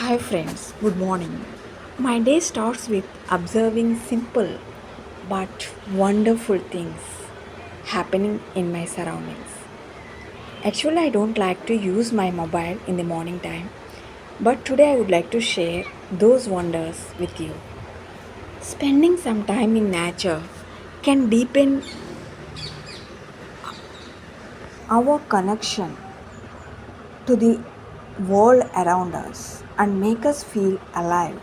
Hi friends, good morning. My day starts with observing simple but wonderful things happening in my surroundings. Actually, I don't like to use my mobile in the morning time, but today I would like to share those wonders with you. Spending some time in nature can deepen our connection to the world around us and make us feel alive.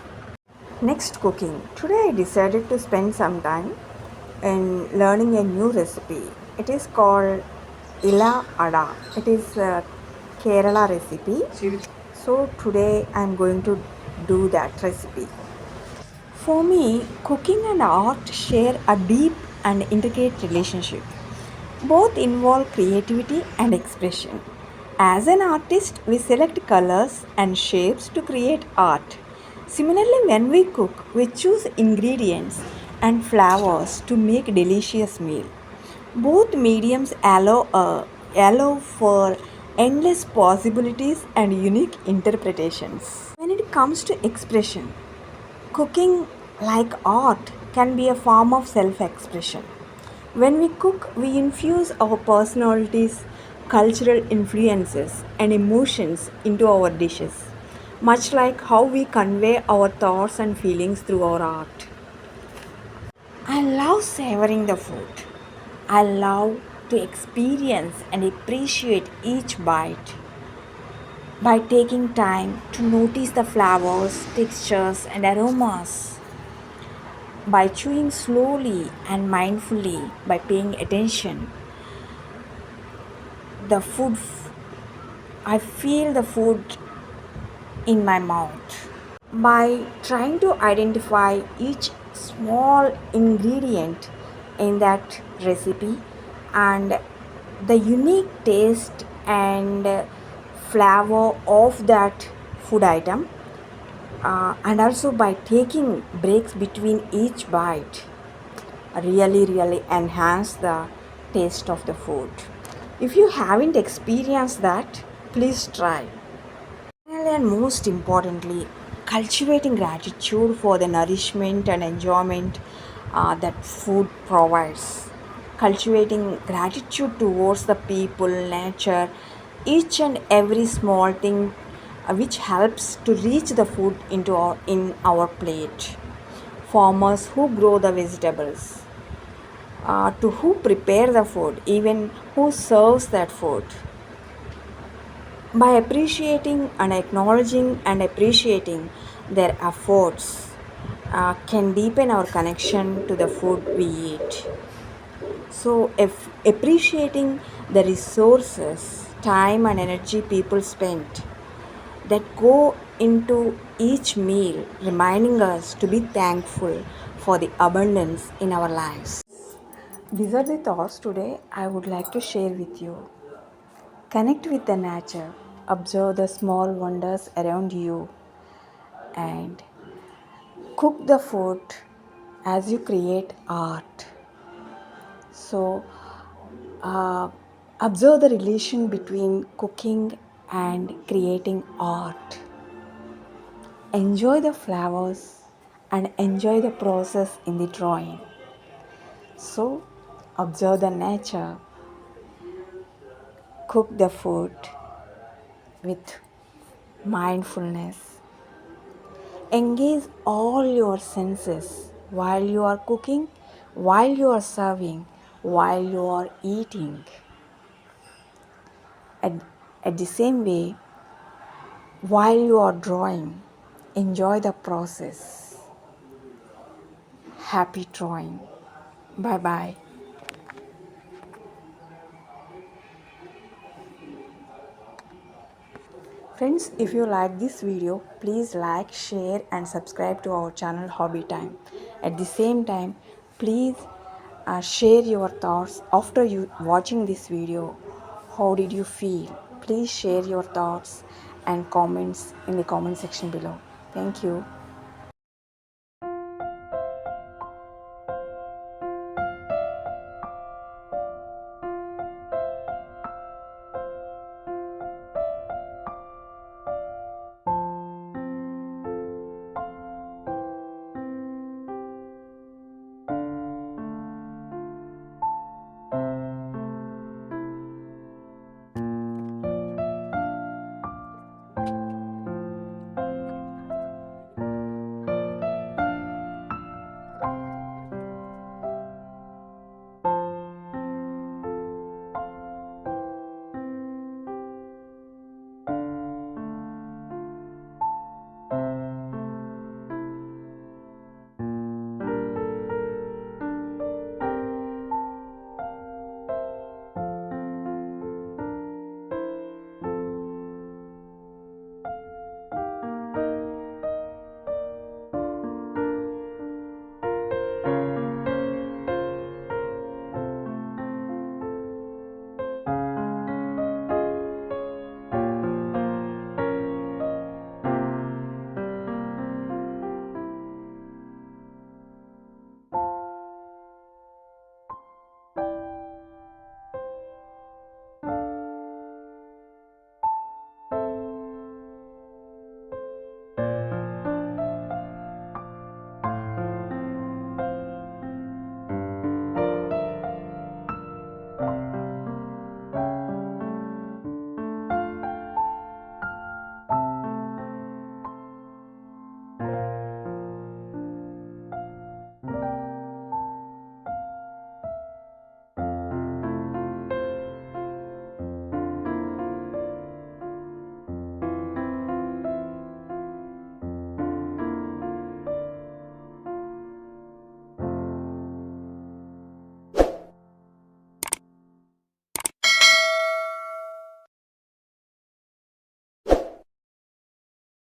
Next, cooking. Today I decided to spend some time in learning a new recipe. It is called Ila Ada. It is a Kerala recipe. So today I am going to do that recipe. For me, cooking and art share a deep and intricate relationship. Both involve creativity and expression. As an artist, we select colors and shapes to create art. Similarly, when we cook, we choose ingredients and flavors to make delicious meal. Both mediums allow for endless possibilities and unique interpretations. When it comes to expression, cooking, like art, can be a form of self expression. When we cook, we infuse our personalities, cultural influences, and emotions into our dishes, much like how we convey our thoughts and feelings through our art. I love savoring the food. I love to experience and appreciate each bite by taking time to notice the flavors, textures, and aromas. By chewing slowly and mindfully, by paying attention, the food, I feel the food in my mouth. By trying to identify each small ingredient in that recipe and the unique taste and flavor of that food item, and also by taking breaks between each bite, really enhance the taste of the food. If you haven't experienced that, please try. Finally, and most importantly, cultivating gratitude for the nourishment and enjoyment that food provides. Cultivating gratitude towards the people, nature, each and every small thing which helps to reach the food into in our plate. Farmers who grow the vegetables, to who prepare the food, even who serves that food. By appreciating and acknowledging and appreciating their efforts, can deepen our connection to the food we eat. So, if appreciating the resources, time, and energy people spend that go into each meal, reminding us to be thankful for the abundance in our lives. These are the thoughts today I would like to share with you. Connect with the nature, observe the small wonders around you, and cook the food as you create art. So, uh, observe the relation between cooking and creating art. Enjoy the flowers and enjoy the process in the drawing. So, observe the nature, cook the food with mindfulness. Engage all your senses while you are cooking, while you are serving, while you are eating. At, at the same way, while you are drawing, enjoy the process. Happy drawing. Bye bye. Friends, if you like this video, please like, share, and subscribe to our channel Hobby Time. At the same time, please share your thoughts after you watching this video. How did you feel? Please share your thoughts and comments in the comment section below. Thank you.